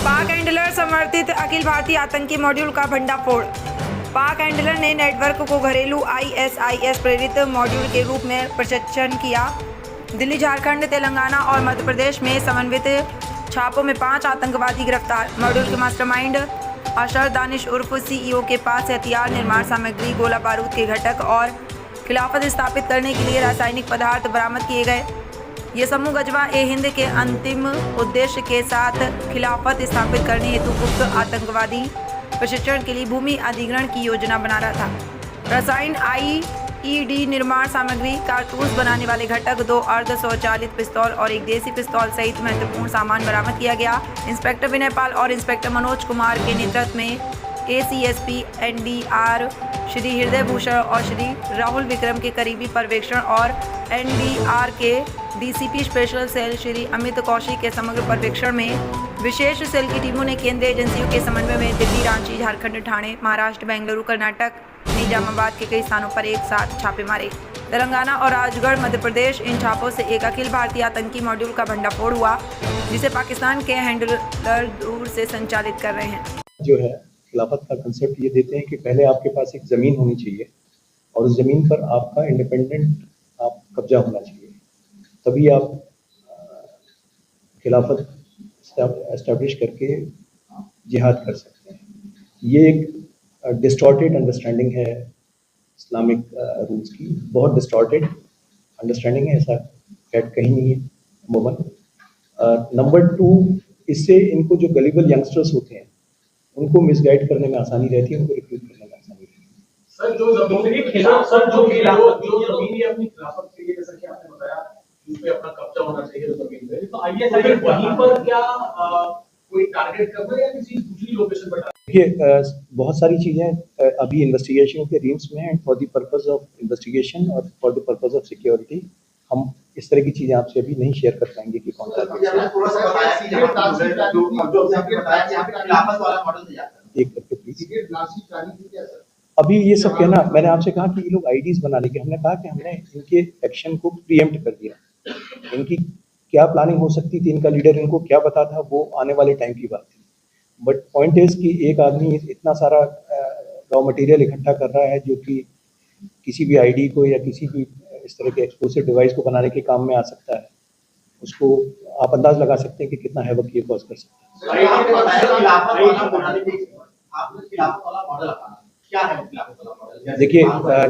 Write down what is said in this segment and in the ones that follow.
पाक हैंडलर समर्थित अखिल भारतीय आतंकी मॉड्यूल का भंडाफोड़। पाक हैंडलर ने नेटवर्क को घरेलू ISIS प्रेरित मॉड्यूल के रूप में प्रशिक्षण किया। दिल्ली, झारखंड, तेलंगाना और मध्य प्रदेश में समन्वित छापों में 5 आतंकवादी गिरफ्तार। मॉड्यूल के मास्टरमाइंड अशर दानिश उर्फ CEO के पास से हथियार, निर्माण सामग्री, गोला बारूद के घटक और खिलाफत स्थापित करने के लिए रासायनिक पदार्थ बरामद किए गए। ये समूह गजवा-ए-हिंद के अंतिम उद्देश्य के साथ खिलाफत स्थापित करने हेतु गुप्त आतंकवादी प्रशिक्षण के लिए भूमि अधिग्रहण की योजना बना रहा था। रसायन, IED, निर्माण सामग्री, कारतूस बनाने वाले घटक, 2 अर्ध स्वचालित पिस्तौल और एक देसी पिस्तौल सहित महत्वपूर्ण सामान बरामद किया गया। इंस्पेक्टर विनय पाल और इंस्पेक्टर मनोज कुमार के नेतृत्व में ACSP NDR श्री हृदय भूषण और श्री राहुल विक्रम के करीबी पर्यवेक्षण और NDR के DCP special cell Shri Amit Kaushik के समग्र पर्यवेक्षण में विशेष सेल की टीमों ने केंद्रीय एजेंसियों के समन्वय में दिल्ली, रांची, झारखंड, ठाणे, महाराष्ट्र, बेंगलुरु, कर्नाटक, निजामाबाद के कई स्थानों पर एक साथ छापे मारे। तेलंगाना और राजगढ़, मध्य प्रदेश, इन छापों से एक अखिल भारतीय आतंकी मॉड्यूल का भंडाफोड़ हुआ, जिसे पाकिस्तान के हैंडलर दूर से संचालित कर रहे हैं। जो है खिलाफत का कंसेप्ट ये देते हैं कि पहले आपके पास एक ज़मीन होनी चाहिए और उस ज़मीन पर आपका इंडिपेंडेंट आप कब्जा होना चाहिए, तभी आप खिलाफत एस्टैब्लिश करके जिहाद कर सकते हैं। ये एक डिस्टॉर्टेड अंडरस्टैंडिंग है इस्लामिक रूल्स की, बहुत डिस्टॉर्टेड अंडरस्टैंडिंग है, ऐसा फैक्ट कहीं नहीं है अमूमन। नंबर 2, इससे इनको जो गलीबल यंगस्टर्स होते हैं उनको मिसगाइड करने में आसानी रहती है, उनको रिक्रूट करने में आसानी रहती है। सर जो जमीन खिलाफ सर जो जमीन है अपनी खिलाफत के लिए, जैसा कि आपने बताया, उस पे अपना कब्जा होना चाहिए जमीन पे, तो आइए सर वहीं पर क्या कोई टारगेट करना या किसी दूसरी लोकेशन पर? देखिए, बहुत सारी चीजें अभी इन्वेस्टिगेशन के रेंज में है। For the purpose of investigation और for the purpose of security हम इस तरह की चीजें आपसे अभी नहीं शेयर कर पाएंगे कि कौन सा एक करके प्लीज। अभी ये सब कहना, मैंने आपसे कहा कि ये लोग आईडीज बना लेंगे, हमने कहा कि हमने इनके एक्शन को प्रीएम्प्ट कर दिया। इनकी क्या प्लानिंग हो सकती थी, इनका लीडर इनको क्या पता था, वो आने वाले टाइम की बात थी। बट पॉइंट इज कि एक आदमी इतना सारा रॉ मटेरियल इकट्ठा कर रहा है जो कि किसी भी आईडी को या किसी भी इस तरह के एक्सप्लोसिव डिवाइस को बनाने के काम में आ सकता है। उसको आप अंदाज लगा सकते हैं कि कितना हैवक ये कॉज कर सकता है। देखिए,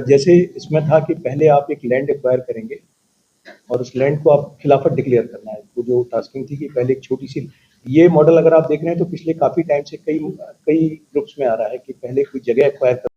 जैसे इसमें था कि पहले आप एक लैंड एक्वायर करेंगे और उस लैंड को आप खिलाफत डिक्लेयर करना है। वो जो टास्किंग थी कि पहले एक छोटी सी, ये मॉडल अगर आप देख रहे हैं तो पिछले काफी टाइम से कई ग्रुप्स में आ रहा है कि पहले कोई जगह एक्वायर